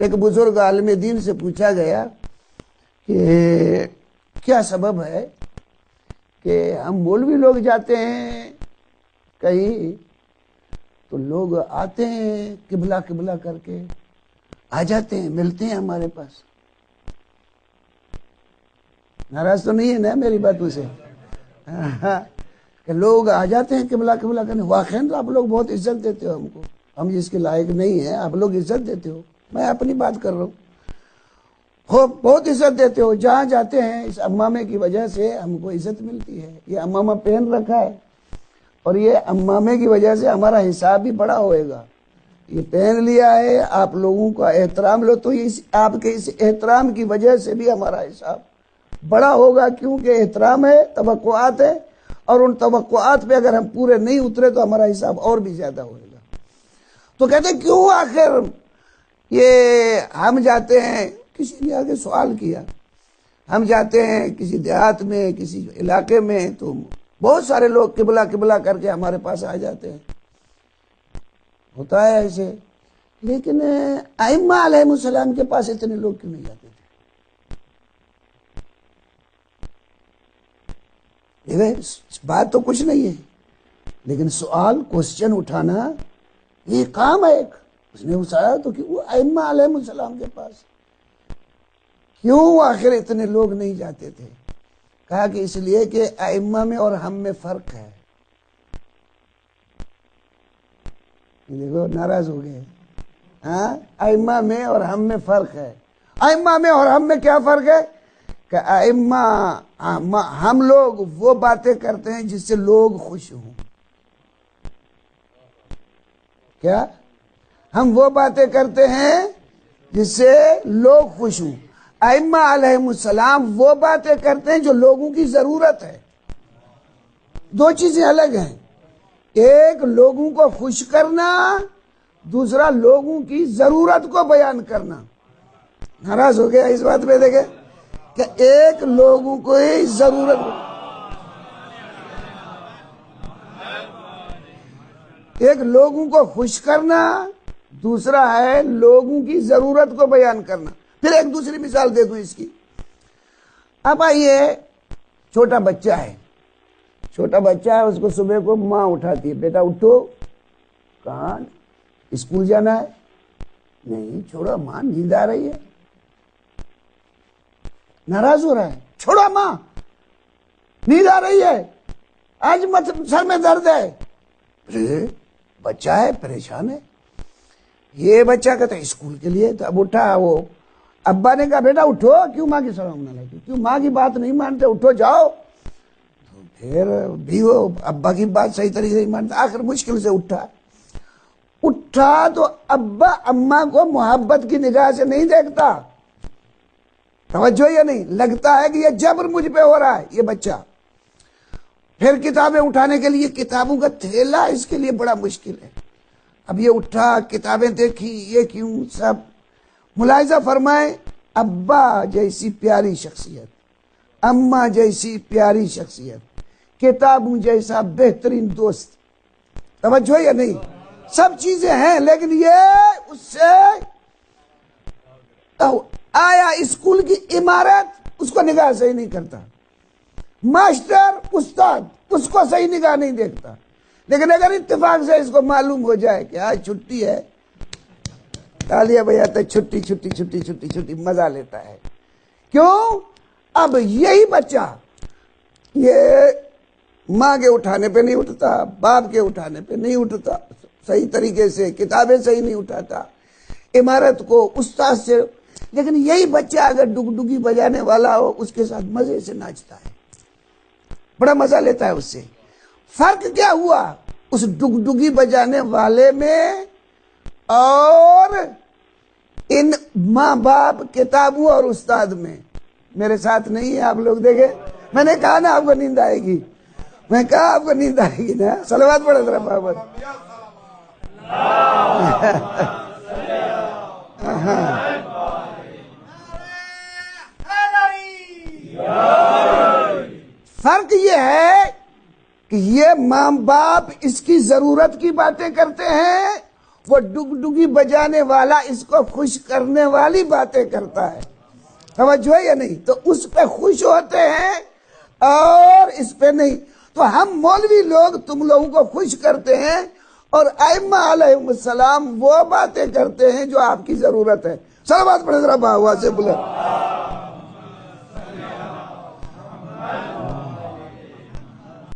ایک بزرگ عالم دین سے پوچھا گیا کہ کیا سبب ہے کہ ہم مولوی لوگ جاتے ہیں کہیں تو لوگ آتے ہیں قبلہ قبلہ کر کے آ جاتے ہیں، ملتے ہیں ہمارے پاس. ناراض تو نہیں ہے نا میری باتوں سے؟ کہ لوگ آ جاتے ہیں قبلہ قبلہ کرنے. واقعی تو آپ لوگ بہت عزت دیتے ہو ہم کو، ہم اس کے لائق نہیں ہیں، آپ لوگ عزت دیتے ہو. میں اپنی بات کر رہا ہوں. بہت عزت دیتے ہو. جہاں جاتے ہیں اس امامے کی وجہ سے ہم کو عزت ملتی ہے. یہ امامہ پہن رکھا ہے اور یہ امامے کی وجہ سے ہمارا حساب بھی بڑا ہوئے گا. یہ پہن لیا ہے، آپ لوگوں کا احترام لو، تو آپ کے اس احترام کی وجہ سے بھی ہمارا حساب بڑا ہوگا، کیونکہ احترام ہے، توقعات ہے، اور ان توقعات پہ اگر ہم پورے نہیں اترے تو ہمارا حساب اور بھی زیادہ ہوئے گا. تو کہتے ہیں کیوں آخر یہ ہم جاتے ہیں؟ کسی نے آگے سوال کیا، ہم جاتے ہیں کسی دیہات میں، کسی علاقے میں، تو بہت سارے لوگ قبلہ قبلہ کر کے ہمارے پاس آ جاتے ہیں. ہوتا ہے ایسے، لیکن ائمہ علیہ السلام کے پاس اتنے لوگ کیوں نہیں جاتے تھے؟ بات تو کچھ نہیں ہے، لیکن سوال کوسچن اٹھانا یہ کام ہے ایک. اس نے اٹھایا تو کہ وہ ائمہ علیہ السلام کے پاس کیوں آخر اتنے لوگ نہیں جاتے تھے؟ کہا کہ اس لیے کہ ائمہ میں اور ہم میں فرق ہے. دیکھو ناراض ہو گئے. ہاں، ائمہ میں اور ہم میں فرق ہے. ائمہ میں اور ہم میں کیا فرق ہے؟ کہ ائمہ ہم لوگ وہ باتیں کرتے ہیں جس سے لوگ خوش ہوں. کیا؟ ہم وہ باتیں کرتے ہیں جس سے لوگ خوش ہوں. ائمہ علیہ السلام وہ باتیں کرتے ہیں جو لوگوں کی ضرورت ہے. دو چیزیں الگ ہیں. ایک لوگوں کو خوش کرنا، دوسرا لوگوں کی ضرورت کو بیان کرنا. ناراض ہو گیا اس بات پہ؟ دیکھیں کہ ایک لوگوں کو ضرورت، ایک لوگوں کو خوش کرنا، دوسرا ہے لوگوں کی ضرورت کو بیان کرنا. پھر ایک دوسری مثال دے دوں اس کی. اب آئیے، چھوٹا بچہ ہے، چھوٹا بچہ ہے، اس کو صبح کو ماں اٹھاتی ہے، بیٹا اٹھو. کہاں؟ اسکول جانا ہے. نہیں، چھوڑو ماں، نیند آ رہی ہے. ناراض ہو رہا ہے. چھوڑو ماں، نیند آ رہی ہے، آج سر میں درد ہے. بچہ ہے، پریشان ہے. یہ بچہ کہتا ہے اسکول کے لیے. تو اب اٹھا، وہ ابا نے کہا بیٹا اٹھو، کیوں ماں کی سلام نہ لگی، کیوں ماں کی بات نہیں مانتے، اٹھو جاؤ. تو پھر بھی وہ ابا کی بات صحیح طریقے سے نہیں مانتا. آخر مشکل سے اٹھا تو ابا اماں کو محبت کی نگاہ سے نہیں دیکھتا. توجہ یا نہیں؟ لگتا ہے کہ یہ جبر مجھ پہ ہو رہا ہے یہ بچہ. پھر کتابیں اٹھانے کے لیے کتابوں کا تھیلا اس کے لیے بڑا مشکل ہے. اب یہ اٹھا، کتابیں دیکھی، یہ کیوں سب. ملاحظہ فرمائیں، ابا جیسی پیاری شخصیت، اماں جیسی پیاری شخصیت، کتابوں جیسا بہترین دوست. توجہ یا نہیں؟ سب چیزیں ہیں، لیکن یہ اس سے آیا اسکول کی عمارت اس کو نگاہ صحیح نہیں کرتا. ماسٹر، استاد اس کو صحیح نگاہ نہیں دیکھتا. لیکن اگر اتفاق سے اس کو معلوم ہو جائے کہ آج چھٹی ہے، تالیاں بجاتا ہے، چھٹی چھٹی چھٹی چھٹی چھٹی، مزہ لیتا ہے. کیوں؟ اب یہی بچہ یہ ماں کے اٹھانے پہ نہیں اٹھتا، باپ کے اٹھانے پہ نہیں اٹھتا صحیح طریقے سے، کتابیں صحیح نہیں اٹھاتا، عمارت کو استاد سے. لیکن یہی بچہ اگر ڈگڈگی بجانے والا ہو، اس کے ساتھ مزے سے ناچتا ہے، بڑا مزہ لیتا ہے اس سے. فرق کیا ہوا اس ڈگڈگی بجانے والے میں اور ان ماں باپ، کتابوں اور استاد میں؟ میرے ساتھ نہیں ہے آپ لوگ؟ دیکھیں، میں نے کہا نا آپ کو نیند آئے گی، میں کہا آپ کو نیند آئے گی نا. صلوات پڑھے ذرا محمد. فرق یہ ہے کہ یہ ماں باپ اس کی ضرورت کی باتیں کرتے ہیں وہ ڈگڈگی بجانے والا اس کو خوش کرنے والی باتیں کرتا ہے، سمجھو یا نہیں؟ تو اس پہ خوش ہوتے ہیں اور اس پہ نہیں۔ تو ہم مولوی لوگ تم لوگوں کو خوش کرتے ہیں، اور ائمہ علیہم السلام وہ باتیں کرتے ہیں جو آپ کی ضرورت ہے۔ صلوات پڑھیں ذرا باہوا سے بلند۔